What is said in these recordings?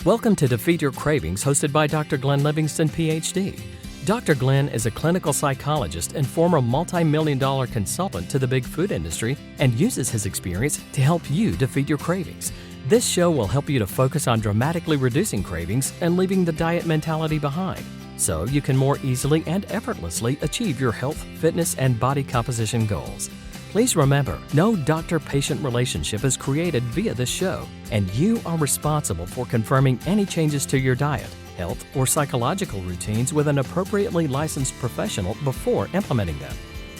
Welcome to Defeat Your Cravings, hosted by Dr. Glenn Livingston, PhD. Dr. Glenn is a clinical psychologist and former multi-million-dollar consultant to the big food industry and uses his experience to help you defeat your cravings. This show will help you to focus on dramatically reducing cravings and leaving the diet mentality behind, so you can more easily and effortlessly achieve your health, fitness, and body composition goals. Please remember, no doctor-patient relationship is created via this show, and you are responsible for confirming any changes to your diet, health, or psychological routines with an appropriately licensed professional before implementing them.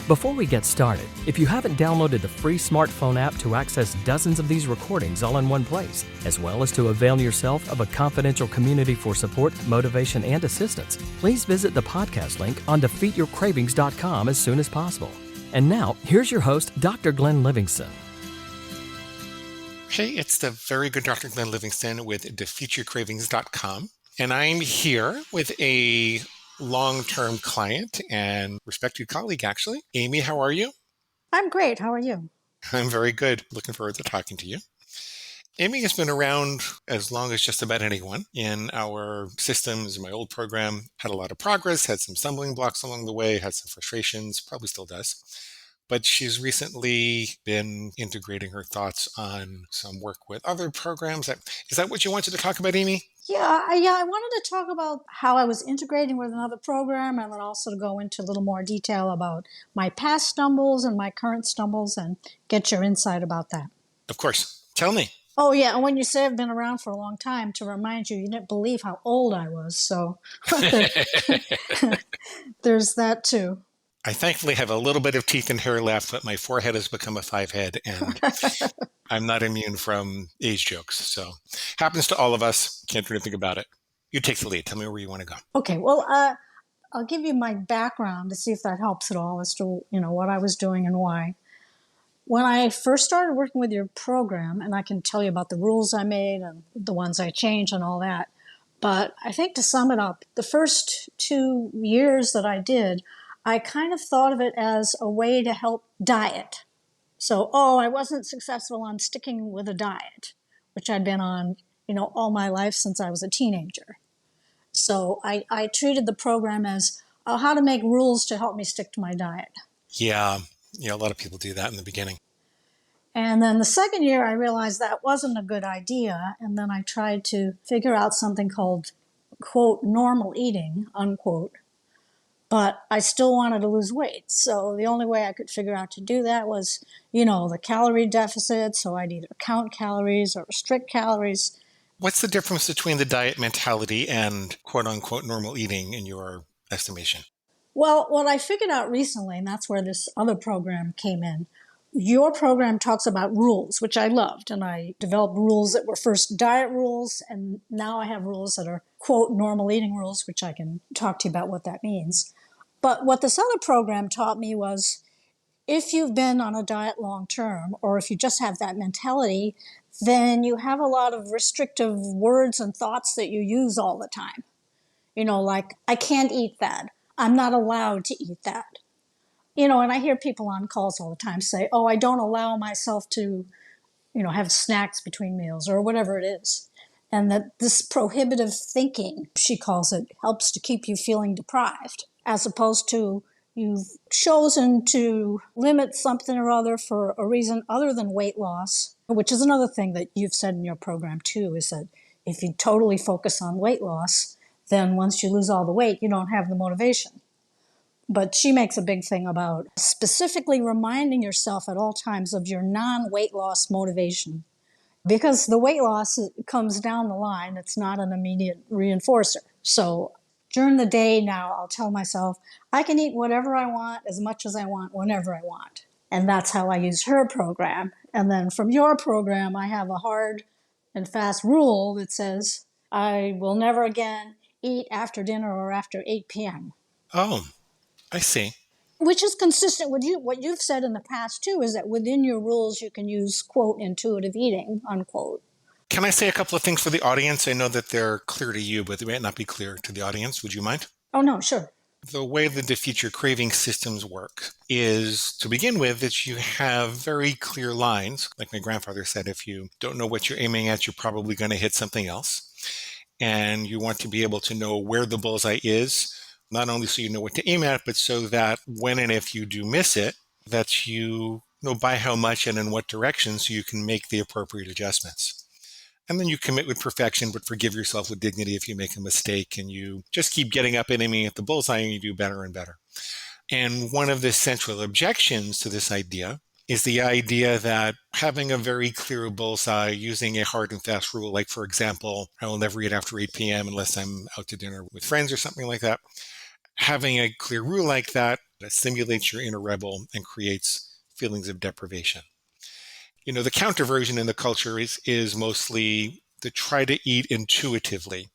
Before we get started, if you haven't downloaded the free smartphone app to access dozens of these recordings all in one place, as well as to avail yourself of a confidential community for support, motivation, and assistance, please visit the podcast link on defeatyourcravings.com as soon as possible. And now, here's your host, Dr. Glenn Livingston. Hey, it's the very good Dr. Glenn Livingston with defeatyourcravings.com. And I'm here with a long-term client and respected colleague, actually. Amy, how are you? I'm great. How are you? I'm very good. Looking forward to talking to you. Amy has been around as long as just about anyone in our systems. My old program had a lot of progress, had some stumbling blocks along the way, had some frustrations, probably still does. But she's recently been integrating her thoughts on some work with other programs. Is that what you wanted to talk about, Amy? Yeah, I wanted to talk about how I was integrating with another program and then also to go into a little more detail about my past stumbles and my current stumbles and get your insight about that. Of course. Tell me. Oh, yeah. And when you say I've been around for a long time, to remind you, you didn't believe how old I was. So there's that too. I thankfully have a little bit of teeth and hair left, but my forehead has become a 5-head, and I'm not immune from age jokes. So happens to all of us. Can't do anything about it. You take the lead. Tell me where you want to go. Okay. Well, I'll give you my background to see if that helps at all as to, what I was doing and why. When I first started working with your program, and I can tell you about the rules I made and the ones I changed and all that, but I think to sum it up, the first 2 years that I did, I kind of thought of it as a way to help diet. So, I wasn't successful on sticking with a diet, which I'd been on, all my life since I was a teenager. So I treated the program as how to make rules to help me stick to my diet. Yeah, a lot of people do that in the beginning. And then the second year, I realized that wasn't a good idea. And then I tried to figure out something called, quote, normal eating, unquote. But I still wanted to lose weight. So the only way I could figure out to do that was, the calorie deficit. So I'd either count calories or restrict calories. What's the difference between the diet mentality and quote unquote normal eating in your estimation? Well, what I figured out recently, and that's where this other program came in, your program talks about rules, which I loved. And I developed rules that were first diet rules. And now I have rules that are, quote, normal eating rules, which I can talk to you about what that means. But what this other program taught me was if you've been on a diet long term, or if you just have that mentality, then you have a lot of restrictive words and thoughts that you use all the time. Like, I can't eat that. I'm not allowed to eat that. And I hear people on calls all the time say, I don't allow myself to, have snacks between meals or whatever it is. And that this prohibitive thinking, she calls it, helps to keep you feeling deprived, as opposed to you've chosen to limit something or other for a reason other than weight loss, which is another thing that you've said in your program too, is that if you totally focus on weight loss, then once you lose all the weight, you don't have the motivation. But she makes a big thing about specifically reminding yourself at all times of your non-weight loss motivation. Because the weight loss comes down the line, it's not an immediate reinforcer. So during the day now, I'll tell myself, I can eat whatever I want, as much as I want, whenever I want. And that's how I use her program. And then from your program, I have a hard and fast rule that says, I will never again eat after dinner or after 8 p.m. Oh, I see. Which is consistent with what you've said in the past, too, is that within your rules, you can use, quote, intuitive eating, unquote. Can I say a couple of things for the audience? I know that they're clear to you, but they might not be clear to the audience. Would you mind? Oh, no, sure. The way the Defeat Your Craving systems work is, to begin with, that you have very clear lines. Like my grandfather said, if you don't know what you're aiming at, you're probably going to hit something else. And you want to be able to know where the bullseye is, not only so you know what to aim at, but so that when and if you do miss it, that you know by how much and in what direction so you can make the appropriate adjustments. And then you commit with perfection, but forgive yourself with dignity if you make a mistake, and you just keep getting up and aiming at the bullseye and you do better and better. And one of the central objections to this idea is the idea that having a very clear bullseye, using a hard and fast rule, like, for example, I will never eat after 8 p.m. unless I'm out to dinner with friends or something like that. Having a clear rule like that stimulates your inner rebel and creates feelings of deprivation. You know, the counter version in the culture is mostly to try to eat intuitively,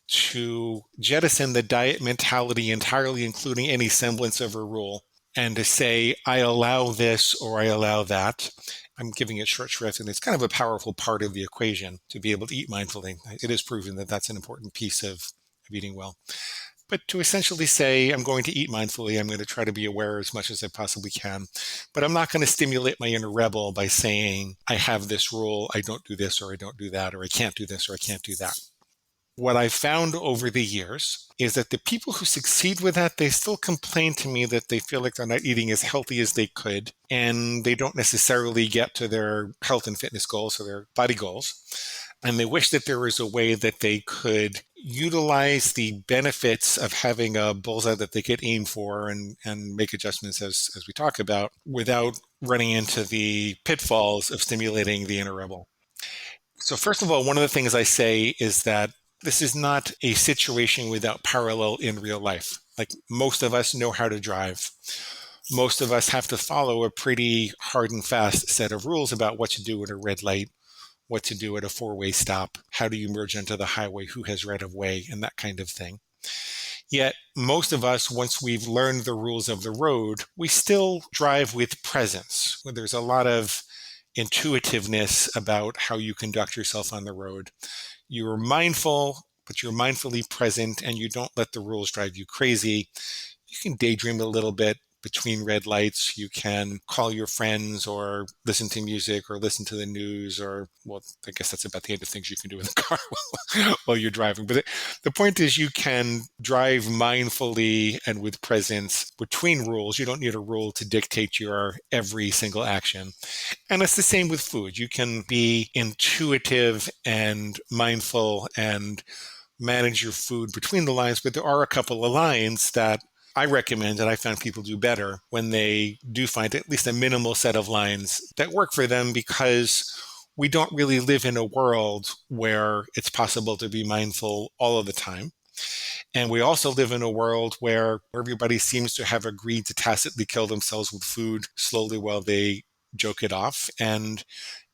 to jettison the diet mentality entirely, including any semblance of a rule, and to say, I allow this or I allow that. I'm giving it short shrift, and it's kind of a powerful part of the equation to be able to eat mindfully. It is proven that that's an important piece of eating well. But to essentially say, I'm going to eat mindfully, I'm going to try to be aware as much as I possibly can, but I'm not going to stimulate my inner rebel by saying, I have this rule, I don't do this or I don't do that, or I can't do this or I can't do that. What I've found over the years is that the people who succeed with that, they still complain to me that they feel like they're not eating as healthy as they could, and they don't necessarily get to their health and fitness goals or their body goals. And they wish that there was a way that they could utilize the benefits of having a bullseye that they could aim for and make adjustments as we talk about, without running into the pitfalls of stimulating the inner rebel. So first of all, one of the things I say is that this is not a situation without parallel in real life. Like, most of us know how to drive. Most of us have to follow a pretty hard and fast set of rules about what to do at a red light, what to do at a four-way stop, how do you merge onto the highway, who has right of way, and that kind of thing. Yet most of us, once we've learned the rules of the road, we still drive with presence. There's a lot of intuitiveness about how you conduct yourself on the road. You're mindful, but you're mindfully present, and you don't let the rules drive you crazy. You can daydream a little bit between red lights. You can call your friends or listen to music or listen to the news, or, well, I guess that's about the end of things you can do in the car while you're driving. But the point is, you can drive mindfully and with presence between rules. You don't need a rule to dictate your every single action. And it's the same with food. You can be intuitive and mindful and manage your food between the lines, but there are a couple of lines that I recommend, and I found people do better when they do find at least a minimal set of lines that work for them, because we don't really live in a world where it's possible to be mindful all of the time. And we also live in a world where everybody seems to have agreed to tacitly kill themselves with food slowly while they joke it off. And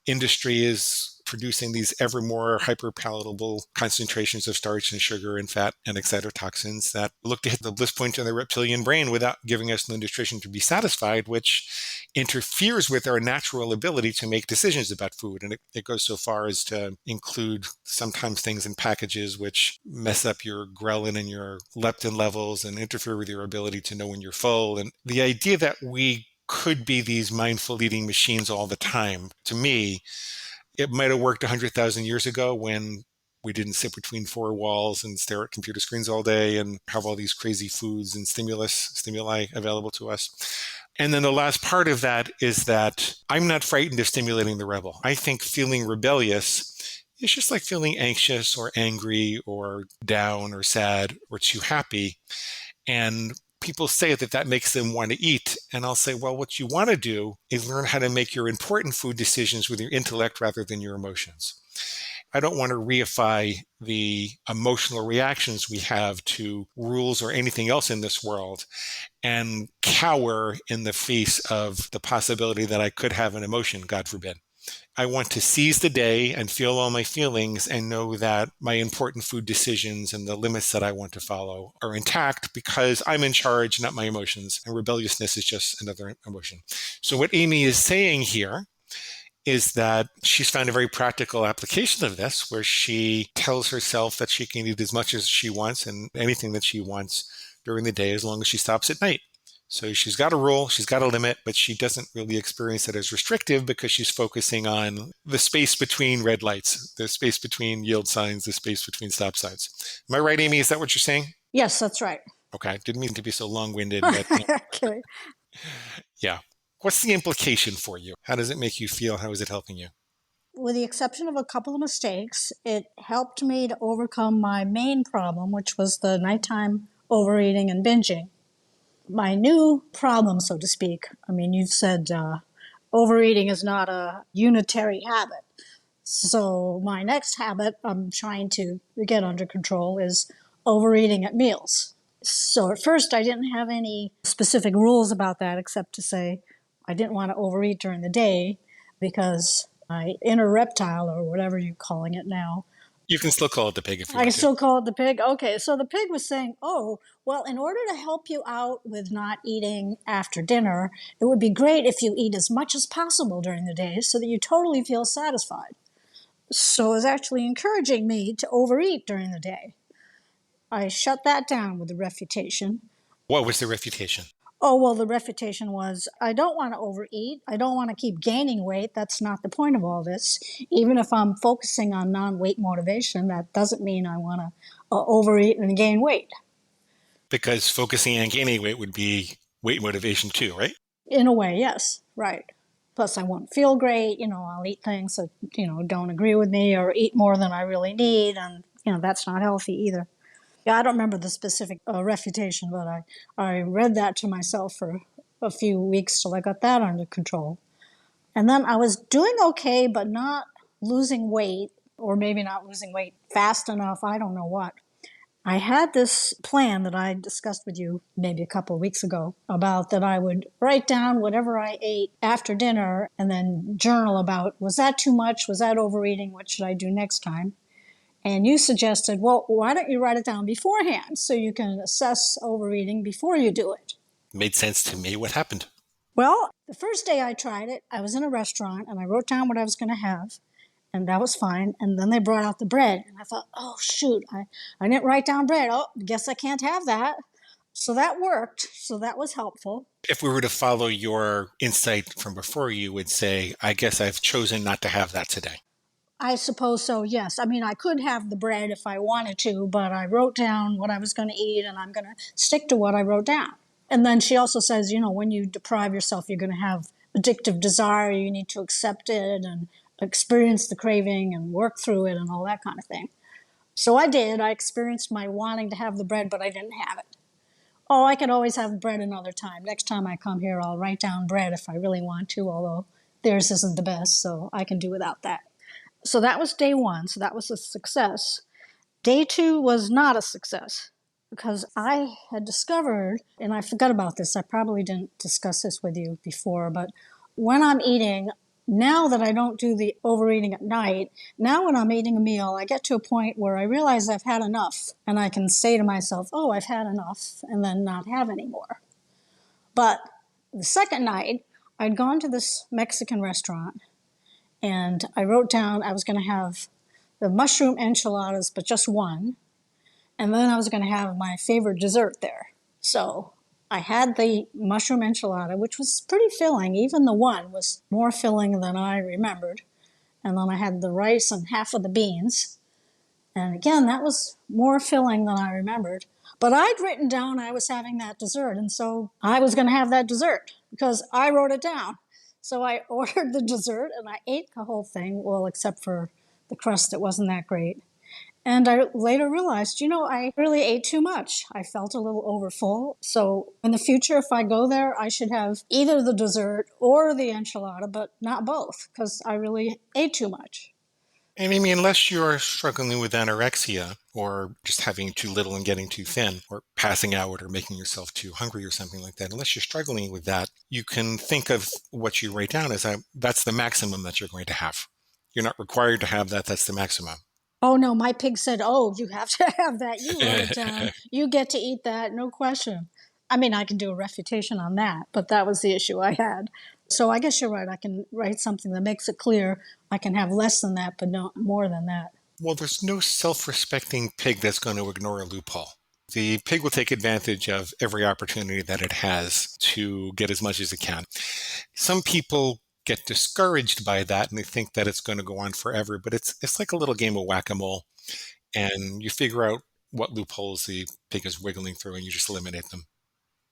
industry is producing these ever more hyperpalatable concentrations of starch and sugar and fat and excitotoxins that look to hit the bliss point in the reptilian brain without giving us the nutrition to be satisfied, which interferes with our natural ability to make decisions about food. And it goes so far as to include sometimes things in packages which mess up your ghrelin and your leptin levels and interfere with your ability to know when you're full. And the idea that we could be these mindful eating machines all the time, to me, it might have worked 100,000 years ago when we didn't sit between four walls and stare at computer screens all day and have all these crazy foods and stimuli available to us. And then the last part of that is that I'm not frightened of stimulating the rebel. I think feeling rebellious is just like feeling anxious or angry or down or sad or too happy. And people say that makes them want to eat. And I'll say, well, what you want to do is learn how to make your important food decisions with your intellect rather than your emotions. I don't want to reify the emotional reactions we have to rules or anything else in this world and cower in the face of the possibility that I could have an emotion, God forbid. I want to seize the day and feel all my feelings and know that my important food decisions and the limits that I want to follow are intact because I'm in charge, not my emotions. And rebelliousness is just another emotion. So what Amy is saying here is that she's found a very practical application of this, where she tells herself that she can eat as much as she wants and anything that she wants during the day as long as she stops at night. So she's got a rule, she's got a limit, but she doesn't really experience it as restrictive because she's focusing on the space between red lights, the space between yield signs, the space between stop signs. Am I right, Amy? Is that what you're saying? Yes, that's right. Okay. Didn't mean to be so long-winded, but Okay. yeah. What's the implication for you? How does it make you feel? How is it helping you? With the exception of a couple of mistakes, it helped me to overcome my main problem, which was the nighttime overeating and binging. My new problem, so to speak, I mean, you've said overeating is not a unitary habit. So my next habit I'm trying to get under control is overeating at meals. So at first I didn't have any specific rules about that except to say I didn't want to overeat during the day because my inner reptile, or whatever you're calling it now. You can still call it the pig if you I want can to. still call it the pig? Okay, so the pig was saying, oh, well, in order to help you out with not eating after dinner, it would be great if you eat as much as possible during the day so that you totally feel satisfied. So it was actually encouraging me to overeat during the day. I shut that down with the refutation. What was the refutation? Oh, well, the refutation was, I don't want to overeat. I don't want to keep gaining weight. That's not the point of all this. Even if I'm focusing on non-weight motivation, that doesn't mean I want to overeat and gain weight. Because focusing on gaining weight would be weight motivation too, right? In a way, yes, right. Plus, I won't feel great. I'll eat things that, don't agree with me or eat more than I really need. And, that's not healthy either. Yeah, I don't remember the specific refutation, but I read that to myself for a few weeks till I got that under control. And then I was doing okay, but not losing weight, or maybe not losing weight fast enough. I don't know what. I had this plan that I discussed with you maybe a couple of weeks ago about that I would write down whatever I ate after dinner and then journal about, was that too much? Was that overeating? What should I do next time? And you suggested, well, why don't you write it down beforehand so you can assess overeating before you do it? Made sense to me. What happened? Well, the first day I tried it, I was in a restaurant and I wrote down what I was going to have. And that was fine. And then they brought out the bread. And I thought, oh, shoot, I didn't write down bread. Oh, guess I can't have that. So that worked. So that was helpful. If we were to follow your insight from before, you would say, I guess I've chosen not to have that today. I suppose so, yes. I mean, I could have the bread if I wanted to, but I wrote down what I was going to eat, and I'm going to stick to what I wrote down. And then she also says, when you deprive yourself, you're going to have addictive desire. You need to accept it and experience the craving and work through it and all that kind of thing. So I did. I experienced my wanting to have the bread, but I didn't have it. Oh, I could always have bread another time. Next time I come here, I'll write down bread if I really want to, although theirs isn't the best, so I can do without that. So that was day one. So that was a success. Day two was not a success because I had discovered, and I forgot about this, I probably didn't discuss this with you before, but when I'm eating, now that I don't do the overeating at night, now when I'm eating a meal, I get to a point where I realize I've had enough and I can say to myself, oh, I've had enough, and then not have any more. But the second night, I'd gone to this Mexican restaurant and I wrote down I was going to have the mushroom enchiladas, but just one. And then I was going to have my favorite dessert there. So I had the mushroom enchilada, which was pretty filling. Even the one was more filling than I remembered. And then I had the rice and half of the beans. And again, that was more filling than I remembered. But I'd written down I was having that dessert. And so I was going to have that dessert because I wrote it down. So I ordered the dessert and I ate the whole thing, well, except for the crust, it wasn't that great. And I later realized, I really ate too much. I felt a little overfull. So in the future, if I go there, I should have either the dessert or the enchilada, but not both, because I really ate too much. And Amy, unless you're struggling with anorexia or just having too little and getting too thin or passing out or making yourself too hungry or something like that, unless you're struggling with that, you can think of what you write down as that's the maximum that you're going to have. You're not required to have that. That's the maximum. Oh, no, my pig said, oh, you have to have that. You wrote it down. You get to eat that, no question. I mean, I can do a refutation on that, but that was the issue I had. So I guess you're right. I can write something that makes it clear I can have less than that, but not more than that. Well, there's no self-respecting pig that's going to ignore a loophole. The pig will take advantage of every opportunity that it has to get as much as it can. Some people get discouraged by that and they think that it's going to go on forever, but it's like a little game of whack-a-mole, and you figure out what loopholes the pig is wiggling through and you just eliminate them.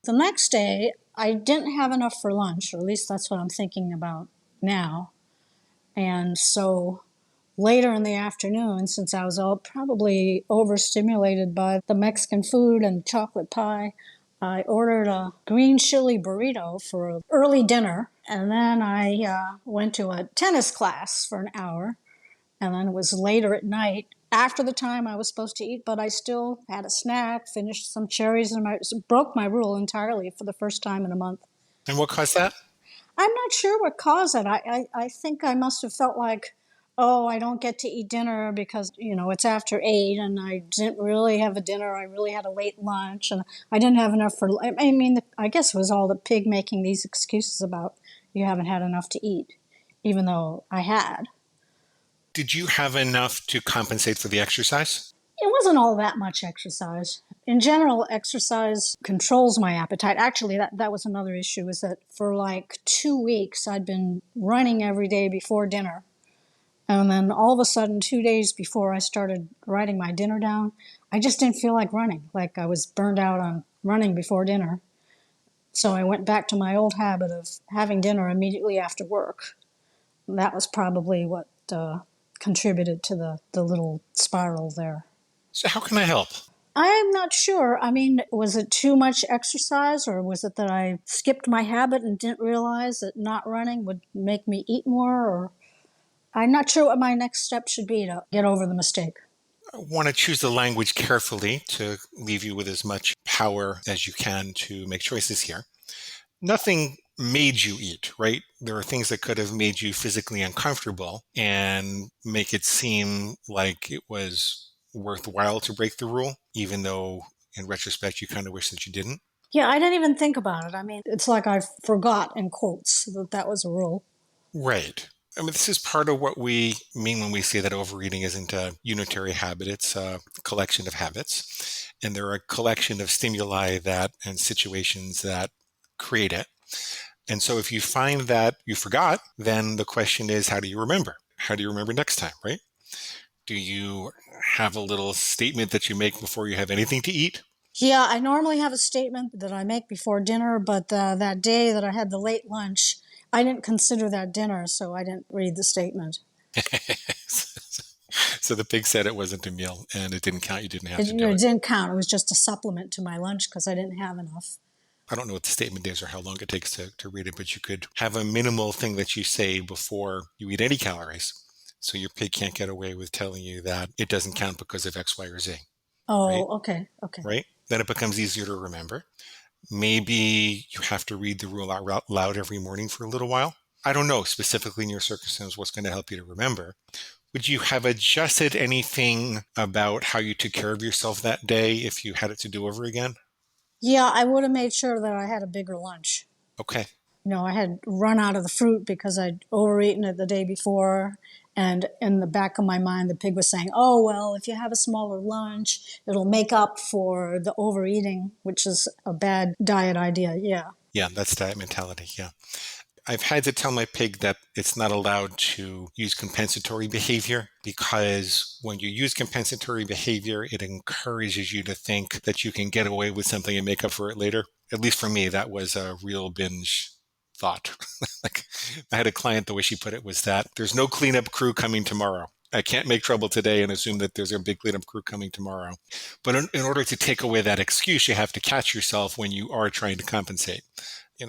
The next day, I didn't have enough for lunch, or at least that's what I'm thinking about now. And so later in the afternoon, since I was probably overstimulated by the Mexican food and chocolate pie, I ordered a green chili burrito for an early dinner. And then I went to a tennis class for an hour. And then it was later at night, after the time I was supposed to eat, but I still had a snack, finished some cherries, and I broke my rule entirely for the first time in a month. And what caused that? I'm not sure what caused it. I think I must have felt like, oh, I don't get to eat dinner because, it's after 8 and I didn't really have a dinner. I really had a late lunch and I didn't have enough for, I guess it was all the pig making these excuses about you haven't had enough to eat, even though I had. Did you have enough to compensate for the exercise? It wasn't all that much exercise. In general, exercise controls my appetite. Actually, that was another issue, is that for like 2 weeks, I'd been running every day before dinner. And then all of a sudden, 2 days before I started writing my dinner down, I just didn't feel like running, like I was burned out on running before dinner. So I went back to my old habit of having dinner immediately after work. And that was probably what contributed to the little spiral there. So how can I help? I'm not sure. Was it too much exercise, or was it that I skipped my habit and didn't realize that not running would make me eat more? Or I'm not sure what my next step should be to get over the mistake. I want to choose the language carefully to leave you with as much power as you can to make choices here. Nothing made you eat, right? There are things that could have made you physically uncomfortable and make it seem like it was worthwhile to break the rule, even though in retrospect you kind of wish that you didn't. Yeah, I didn't even think about it. It's like I forgot, in quotes, that was a rule. Right. This is part of what we mean when we say that overeating isn't a unitary habit. It's a collection of habits. And there are a collection of stimuli and situations that create it. And so if you find that you forgot, then the question is, how do you remember? How do you remember next time, right? Do you have a little statement that you make before you have anything to eat? Yeah, I normally have a statement that I make before dinner, but that day that I had the late lunch, I didn't consider that dinner, so I didn't read the statement. So the pig said it wasn't a meal and it didn't count. You didn't have to do it. It didn't count. It was just a supplement to my lunch because I didn't have enough. I don't know what the statement is or how long it takes to read it, but you could have a minimal thing that you say before you eat any calories. So your pig can't get away with telling you that it doesn't count because of X, Y, or Z. Oh, right? Okay. Right? Then it becomes easier to remember. Maybe you have to read the rule out loud every morning for a little while. I don't know specifically in your circumstance what's going to help you to remember. Would you have adjusted anything about how you took care of yourself that day if you had it to do over again? Yeah, I would have made sure that I had a bigger lunch. Okay. I had run out of the fruit because I'd overeaten it the day before. And in the back of my mind, the pig was saying, oh, well, if you have a smaller lunch, it'll make up for the overeating, which is a bad diet idea. Yeah. Yeah, that's diet mentality. Yeah. I've had to tell my pig that it's not allowed to use compensatory behavior, because when you use compensatory behavior, it encourages you to think that you can get away with something and make up for it later. At least for me, that was a real binge thought. Like, I had a client, the way she put it was that there's no cleanup crew coming tomorrow. I can't make trouble today and assume that there's a big cleanup crew coming tomorrow. But in order to take away that excuse, you have to catch yourself when you are trying to compensate.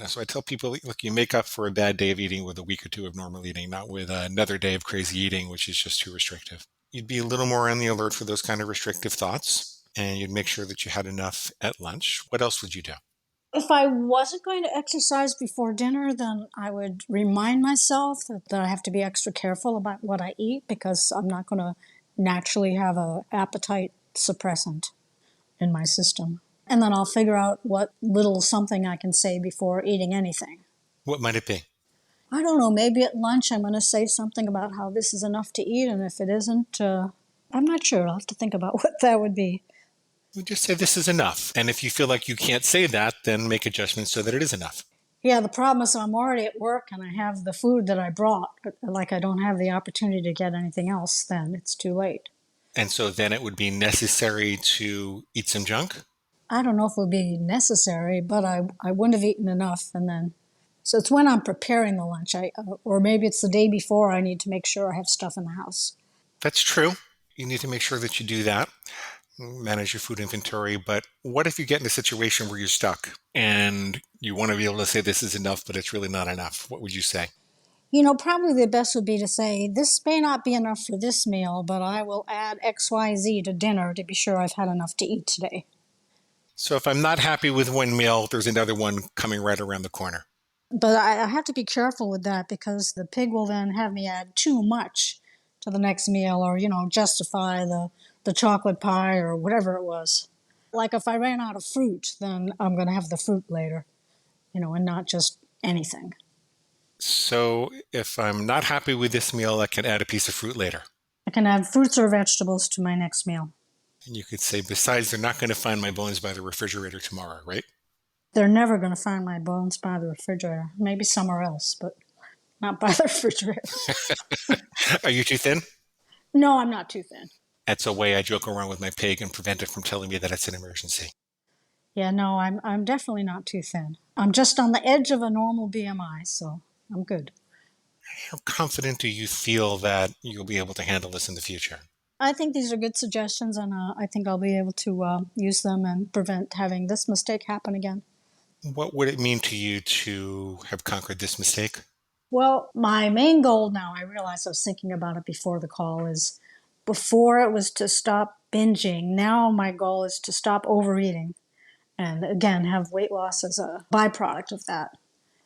So I tell people, look, you make up for a bad day of eating with a week or two of normal eating, not with another day of crazy eating, which is just too restrictive. You'd be a little more on the alert for those kind of restrictive thoughts, and you'd make sure that you had enough at lunch. What else would you do? If I wasn't going to exercise before dinner, then I would remind myself that I have to be extra careful about what I eat, because I'm not going to naturally have an appetite suppressant in my system. And then I'll figure out what little something I can say before eating anything. What might it be? I don't know. Maybe at lunch I'm going to say something about how this is enough to eat, and if it isn't, I'm not sure. I'll have to think about what that would be. You just say this is enough. And if you feel like you can't say that, then make adjustments so that it is enough. Yeah, the problem is I'm already at work and I have the food that I brought. Like I don't have the opportunity to get anything else, then it's too late. And so then it would be necessary to eat some junk. I don't know if it would be necessary, but I wouldn't have eaten enough. And then, so it's when I'm preparing the lunch, or maybe it's the day before I need to make sure I have stuff in the house. That's true. You need to make sure that you do that, manage your food inventory. But what if you get in a situation where you're stuck and you want to be able to say this is enough, but it's really not enough? What would you say? Probably the best would be to say, this may not be enough for this meal, but I will add XYZ to dinner to be sure I've had enough to eat today. So if I'm not happy with one meal, there's another one coming right around the corner. But I have to be careful with that because the pig will then have me add too much to the next meal or, justify the chocolate pie or whatever it was. Like if I ran out of fruit, then I'm going to have the fruit later, and not just anything. So if I'm not happy with this meal, I can add a piece of fruit later. I can add fruits or vegetables to my next meal. And you could say, besides, they're not going to find my bones by the refrigerator tomorrow, right? They're never going to find my bones by the refrigerator. Maybe somewhere else, but not by the refrigerator. Are you too thin? No, I'm not too thin. That's a way I joke around with my pig and prevent it from telling me that it's an emergency. Yeah, no, I'm definitely not too thin. I'm just on the edge of a normal BMI, so I'm good. How confident do you feel that you'll be able to handle this in the future? I think these are good suggestions, and I think I'll be able to use them and prevent having this mistake happen again. What would it mean to you to have conquered this mistake? Well, my main goal now, I realized I was thinking about it before the call, is before it was to stop binging. Now my goal is to stop overeating and, again, have weight loss as a byproduct of that.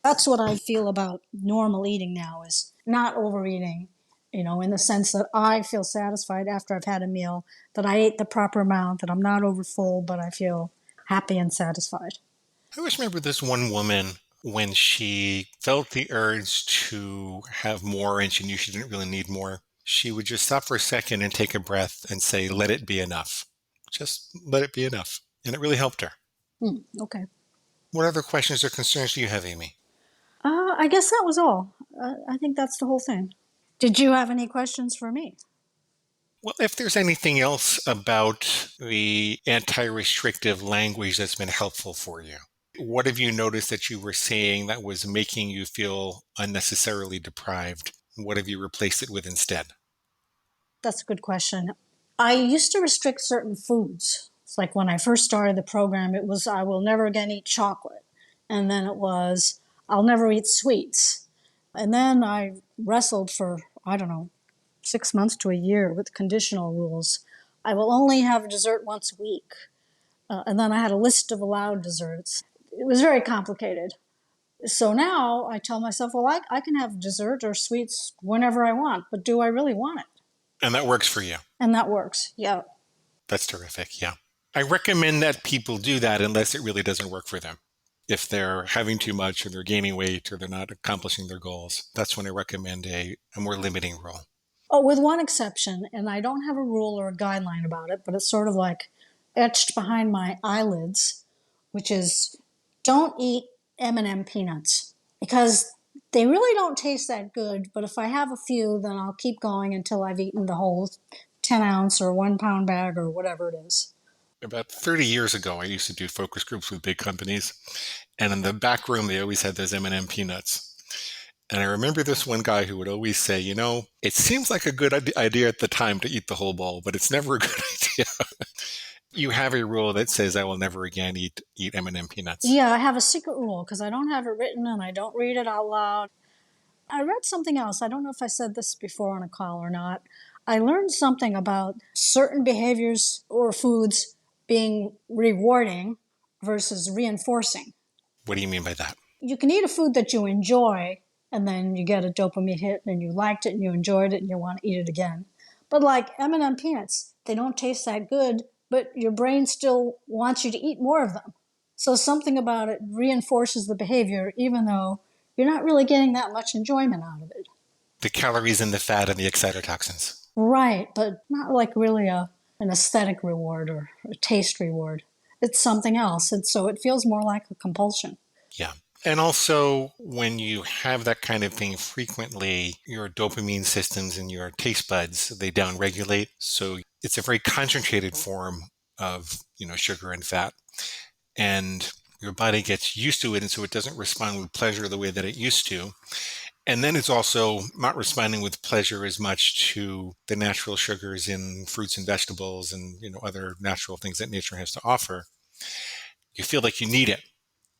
That's what I feel about normal eating now, is not overeating, in the sense that I feel satisfied after I've had a meal, that I ate the proper amount, that I'm not overfull, but I feel happy and satisfied. I always remember this one woman when she felt the urge to have more and she knew she didn't really need more. She would just stop for a second and take a breath and say, let it be enough. Just let it be enough. And it really helped her. Okay. What other questions or concerns do you have, Amy? I guess that was all. I think that's the whole thing. Did you have any questions for me? Well, if there's anything else about the anti-restrictive language that's been helpful for you, what have you noticed that you were saying that was making you feel unnecessarily deprived? What have you replaced it with instead? That's a good question. I used to restrict certain foods. It's like when I first started the program, it was, I will never again eat chocolate. And then it was, I'll never eat sweets. And then I wrestled for, 6 months to a year with conditional rules. I will only have dessert once a week. And then I had a list of allowed desserts. It was very complicated. So now I tell myself, well, I can have dessert or sweets whenever I want, but do I really want it? And that works for you. And that works, yeah. That's terrific, yeah. I recommend that people do that unless it really doesn't work for them. If they're having too much or they're gaining weight or they're not accomplishing their goals, that's when I recommend a more limiting rule. Oh, with one exception, and I don't have a rule or a guideline about it, but it's sort of like etched behind my eyelids, which is don't eat M&M peanuts because they really don't taste that good. But if I have a few, then I'll keep going until I've eaten the whole 10-ounce or 1-pound bag or whatever it is. About 30 years ago, I used to do focus groups with big companies. And in the back room, they always had those M&M peanuts. And I remember this one guy who would always say, it seems like a good idea at the time to eat the whole bowl, but it's never a good idea. You have a rule that says I will never again eat M&M peanuts. Yeah, I have a secret rule because I don't have it written and I don't read it out loud. I read something else. I don't know if I said this before on a call or not. I learned something about certain behaviors or foods being rewarding versus reinforcing. What do you mean by that? You can eat a food that you enjoy and then you get a dopamine hit and you liked it and you enjoyed it and you want to eat it again. But like M&M peanuts, they don't taste that good, but your brain still wants you to eat more of them. So something about it reinforces the behavior even though you're not really getting that much enjoyment out of it. The calories and the fat and the excitotoxins. Right, but not like really a an aesthetic reward or a taste reward. It's something else. And so it feels more like a compulsion. Yeah. And also, when you have that kind of thing frequently, your dopamine systems and your taste buds, they downregulate. So it's a very concentrated form of, sugar and fat. And your body gets used to it, and so it doesn't respond with pleasure the way that it used to. And then it's also not responding with pleasure as much to the natural sugars in fruits and vegetables and, other natural things that nature has to offer. You feel like you need it.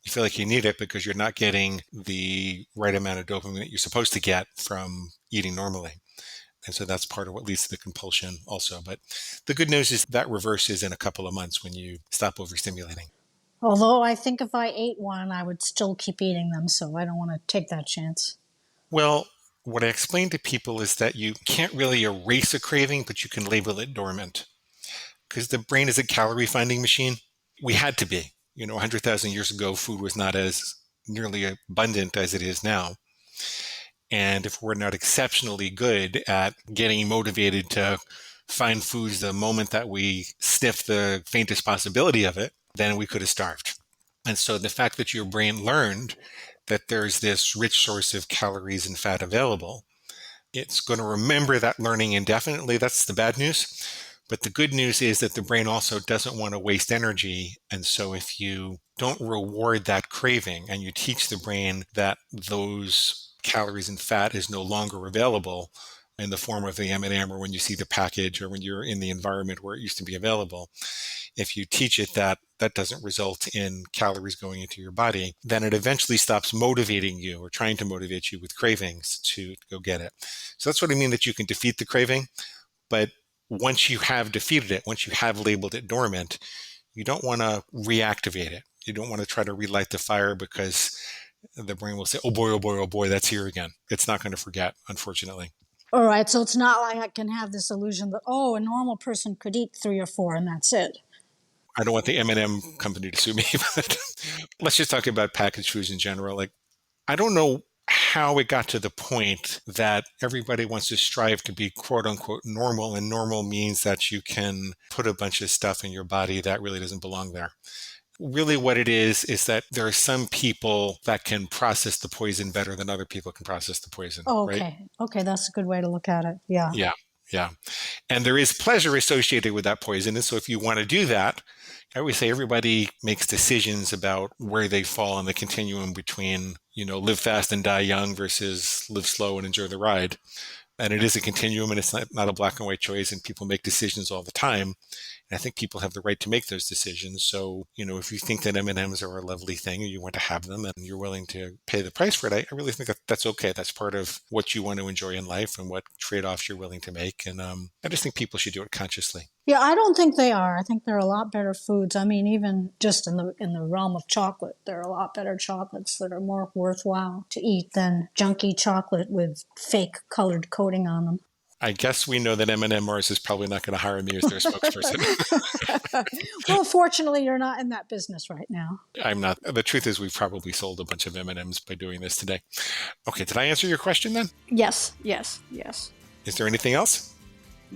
You feel like you need it because you're not getting the right amount of dopamine that you're supposed to get from eating normally. And so that's part of what leads to the compulsion also. But the good news is that reverses in a couple of months when you stop overstimulating. Although I think if I ate one, I would still keep eating them. So I don't want to take that chance. Well, what I explain to people is that you can't really erase a craving, but you can label it dormant. Because the brain is a calorie finding machine. We had to be. 100,000 years ago, food was not as nearly abundant as it is now. And if we're not exceptionally good at getting motivated to find foods the moment that we sniff the faintest possibility of it, then we could have starved. And so the fact that your brain learned that there's this rich source of calories and fat available, it's going to remember that learning indefinitely. That's the bad news. But the good news is that the brain also doesn't want to waste energy. And so if you don't reward that craving and you teach the brain that those calories and fat is no longer available in the form of the M&M or when you see the package or when you're in the environment where it used to be available, if you teach it that that doesn't result in calories going into your body, then it eventually stops motivating you or trying to motivate you with cravings to go get it. So that's what I mean, that you can defeat the craving. But once you have defeated it, once you have labeled it dormant, you don't want to reactivate it. You don't want to try to relight the fire because the brain will say, oh boy, that's here again. It's not going to forget, unfortunately. All right. So it's not like I can have this illusion that, a normal person could eat 3 or 4 and that's it. I don't want the M&M company to sue me, but let's just talk about packaged foods in general. I don't know how it got to the point that everybody wants to strive to be quote unquote normal, and normal means that you can put a bunch of stuff in your body that really doesn't belong there. Really what it is that there are some people that can process the poison better than other people can process the poison. Oh, okay. Right? Okay, that's a good way to look at it. Yeah. Yeah. And there is pleasure associated with that poison. And so if you want to do that, I always say everybody makes decisions about where they fall on the continuum between, live fast and die young versus live slow and enjoy the ride. And it is a continuum, and it's not a black and white choice, and people make decisions all the time. And I think people have the right to make those decisions. So, if you think that M&Ms are a lovely thing and you want to have them and you're willing to pay the price for it, I really think that that's okay. That's part of what you want to enjoy in life and what trade-offs you're willing to make. And I just think people should do it consciously. Yeah, I don't think they are. I think there are a lot better foods. I mean, even just in the realm of chocolate, there are a lot better chocolates that are more worthwhile to eat than junky chocolate with fake colored coating on them. I guess we know that M&M Mars is probably not going to hire me as their spokesperson. Well, fortunately, you're not in that business right now. I'm not. The truth is we've probably sold a bunch of M&Ms by doing this today. Okay, did I answer your question then? Yes. Is there anything else?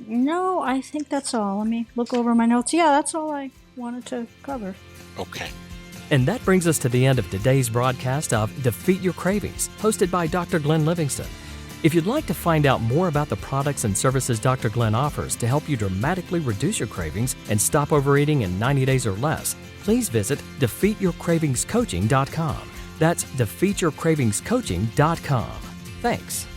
No, I think that's all. Let me look over my notes. Yeah, that's all I wanted to cover. Okay. And that brings us to the end of today's broadcast of Defeat Your Cravings, hosted by Dr. Glenn Livingston. If you'd like to find out more about the products and services Dr. Glenn offers to help you dramatically reduce your cravings and stop overeating in 90 days or less, please visit defeatyourcravingscoaching.com. That's defeatyourcravingscoaching.com. Thanks.